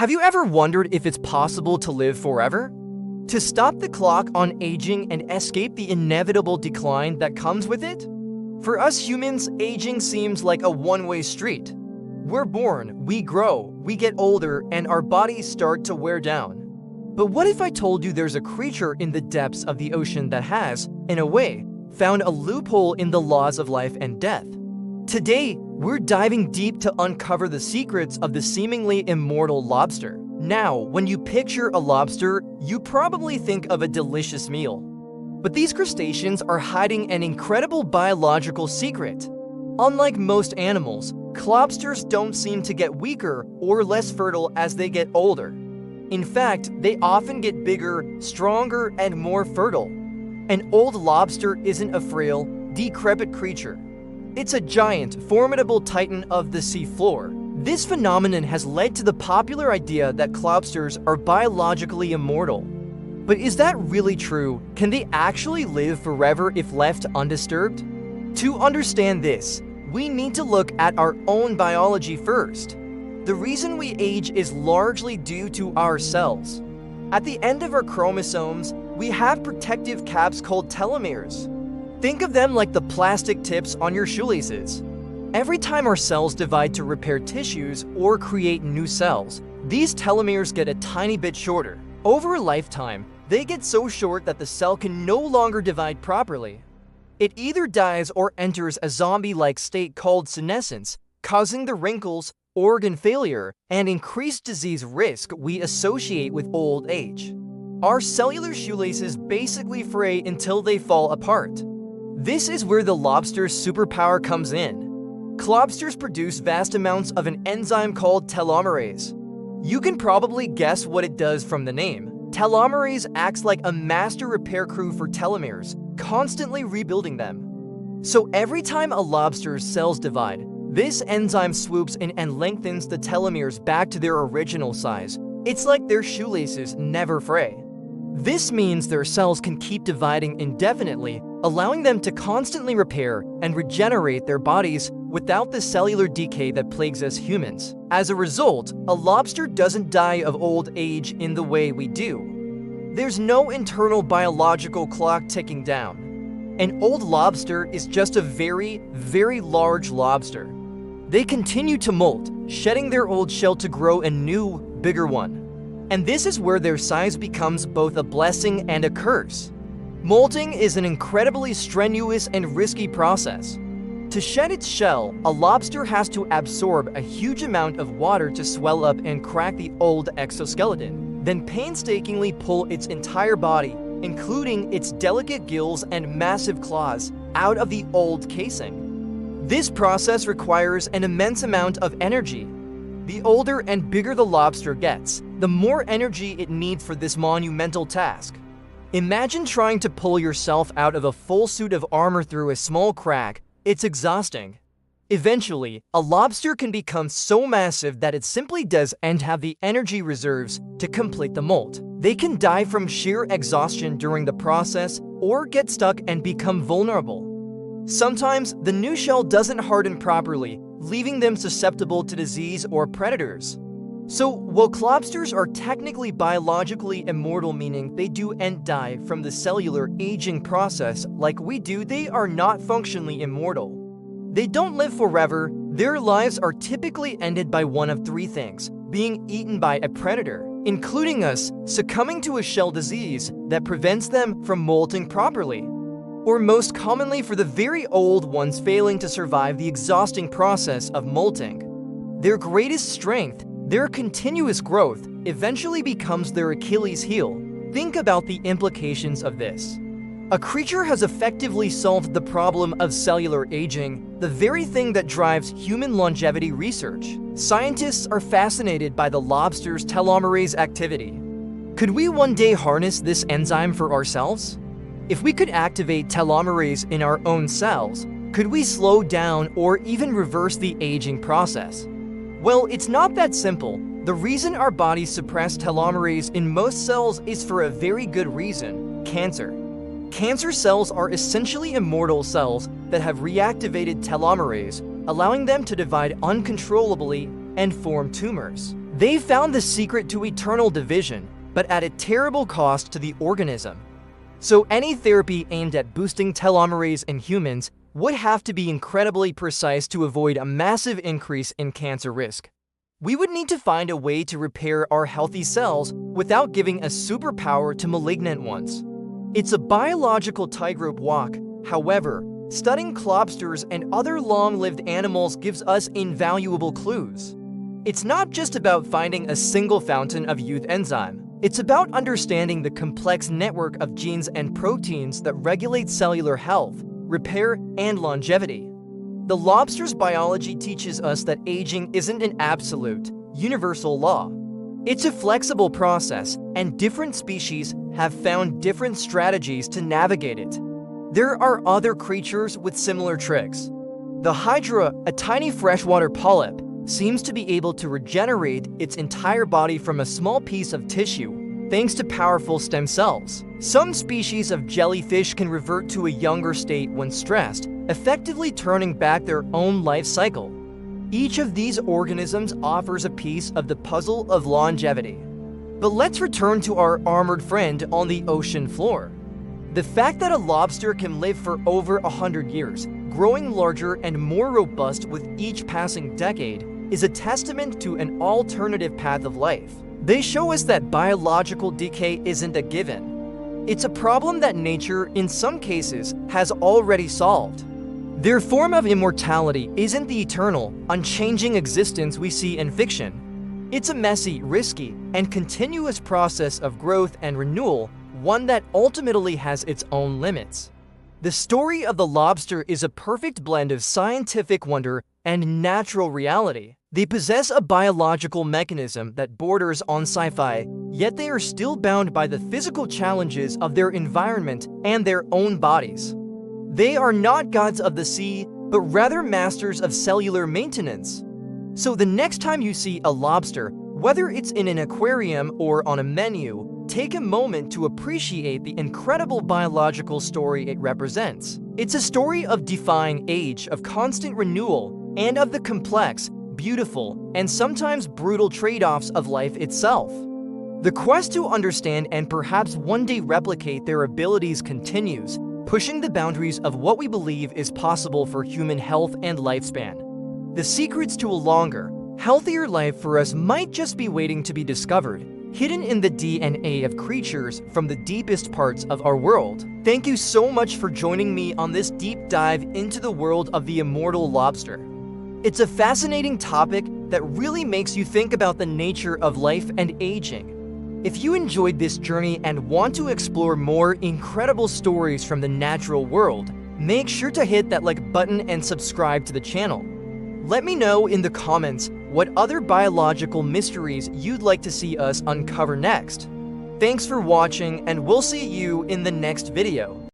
Have you ever wondered if it's possible to live forever? To stop the clock on aging and escape the inevitable decline that comes with it? For us humans, aging seems like a one-way street. We're born, we grow, we get older, and our bodies start to wear down. But what if I told you there's a creature in the depths of the ocean that has, in a way, found a loophole in the laws of life and death? Today, we're diving deep to uncover the secrets of the seemingly immortal lobster. Now, when you picture a lobster, you probably think of a delicious meal. But these crustaceans are hiding an incredible biological secret. Unlike most animals, lobsters don't seem to get weaker or less fertile as they get older. In fact, they often get bigger, stronger, and more fertile. An old lobster isn't a frail, decrepit creature. It's a giant, formidable titan of the seafloor. This phenomenon has led to the popular idea that lobsters are biologically immortal. But is that really true? Can they actually live forever if left undisturbed? To understand this, we need to look at our own biology first. The reason we age is largely due to our cells. At the end of our chromosomes, we have protective caps called telomeres. Think of them like the plastic tips on your shoelaces. Every time our cells divide to repair tissues or create new cells, these telomeres get a tiny bit shorter. Over a lifetime, they get so short that the cell can no longer divide properly. It either dies or enters a zombie-like state called senescence, causing the wrinkles, organ failure, and increased disease risk we associate with old age. Our cellular shoelaces basically fray until they fall apart. This is where the lobster's superpower comes in. Lobsters produce vast amounts of an enzyme called telomerase. You can probably guess what it does from the name. Telomerase acts like a master repair crew for telomeres, constantly rebuilding them. So every time a lobster's cells divide, this enzyme swoops in and lengthens the telomeres back to their original size. It's like their shoelaces never fray. This means their cells can keep dividing indefinitely, allowing them to constantly repair and regenerate their bodies without the cellular decay that plagues us humans. As a result, a lobster doesn't die of old age in the way we do. There's no internal biological clock ticking down. An old lobster is just a very, very large lobster. They continue to molt, shedding their old shell to grow a new, bigger one. And this is where their size becomes both a blessing and a curse. Molting is an incredibly strenuous and risky process. To shed its shell, a lobster has to absorb a huge amount of water to swell up and crack the old exoskeleton, then painstakingly pull its entire body, including its delicate gills and massive claws, out of the old casing. This process requires an immense amount of energy. The older and bigger the lobster gets, the more energy it needs for this monumental task. Imagine trying to pull yourself out of a full suit of armor through a small crack. It's exhausting. Eventually, a lobster can become so massive that it simply doesn't have the energy reserves to complete the molt. They can die from sheer exhaustion during the process or get stuck and become vulnerable. Sometimes, the new shell doesn't harden properly, leaving them susceptible to disease or predators. So, while lobsters are technically biologically immortal, meaning they do and die from the cellular aging process like we do, they are not functionally immortal. They don't live forever. Their lives are typically ended by one of three things: being eaten by a predator, including us, succumbing to a shell disease that prevents them from molting properly, or most commonly for the very old ones failing to survive the exhausting process of molting. Their greatest strength, their continuous growth, eventually becomes their Achilles heel. Think about the implications of this. A creature has effectively solved the problem of cellular aging, the very thing that drives human longevity research. Scientists are fascinated by the lobster's telomerase activity. Could we one day harness this enzyme for ourselves? If we could activate telomerase in our own cells, could we slow down or even reverse the aging process? Well, it's not that simple. The reason our bodies suppress telomerase in most cells is for a very good reason: cancer. Cancer cells are essentially immortal cells that have reactivated telomerase, allowing them to divide uncontrollably and form tumors. They found the secret to eternal division, but at a terrible cost to the organism. So any therapy aimed at boosting telomerase in humans would have to be incredibly precise to avoid a massive increase in cancer risk. We would need to find a way to repair our healthy cells without giving a superpower to malignant ones. It's a biological tightrope walk. However, studying lobsters and other long-lived animals gives us invaluable clues. It's not just about finding a single fountain of youth enzyme. It's about understanding the complex network of genes and proteins that regulate cellular health, repair, and longevity. The lobster's biology teaches us that aging isn't an absolute, universal law. It's a flexible process, and different species have found different strategies to navigate it. There are other creatures with similar tricks. The hydra, a tiny freshwater polyp, seems to be able to regenerate its entire body from a small piece of tissue, thanks to powerful stem cells. Some species of jellyfish can revert to a younger state when stressed, effectively turning back their own life cycle. Each of these organisms offers a piece of the puzzle of longevity. But let's return to our armored friend on the ocean floor. The fact that a lobster can live for over 100 years, growing larger and more robust with each passing decade, is a testament to an alternative path of life. They show us that biological decay isn't a given. It's a problem that nature, in some cases, has already solved. Their form of immortality isn't the eternal, unchanging existence we see in fiction. It's a messy, risky, and continuous process of growth and renewal, one that ultimately has its own limits. The story of the lobster is a perfect blend of scientific wonder and natural reality. They possess a biological mechanism that borders on sci-fi, yet they are still bound by the physical challenges of their environment and their own bodies. They are not gods of the sea, but rather masters of cellular maintenance. So the next time you see a lobster, whether it's in an aquarium or on a menu, take a moment to appreciate the incredible biological story it represents. It's a story of defying age, of constant renewal, and of the complex, beautiful, and sometimes brutal trade-offs of life itself. The quest to understand and perhaps one day replicate their abilities continues, pushing the boundaries of what we believe is possible for human health and lifespan. The secrets to a longer, healthier life for us might just be waiting to be discovered, hidden in the DNA of creatures from the deepest parts of our world. Thank you so much for joining me on this deep dive into the world of the immortal lobster. It's a fascinating topic that really makes you think about the nature of life and aging. If you enjoyed this journey and want to explore more incredible stories from the natural world, make sure to hit that like button and subscribe to the channel. Let me know in the comments what other biological mysteries you'd like to see us uncover next. Thanks for watching, and we'll see you in the next video.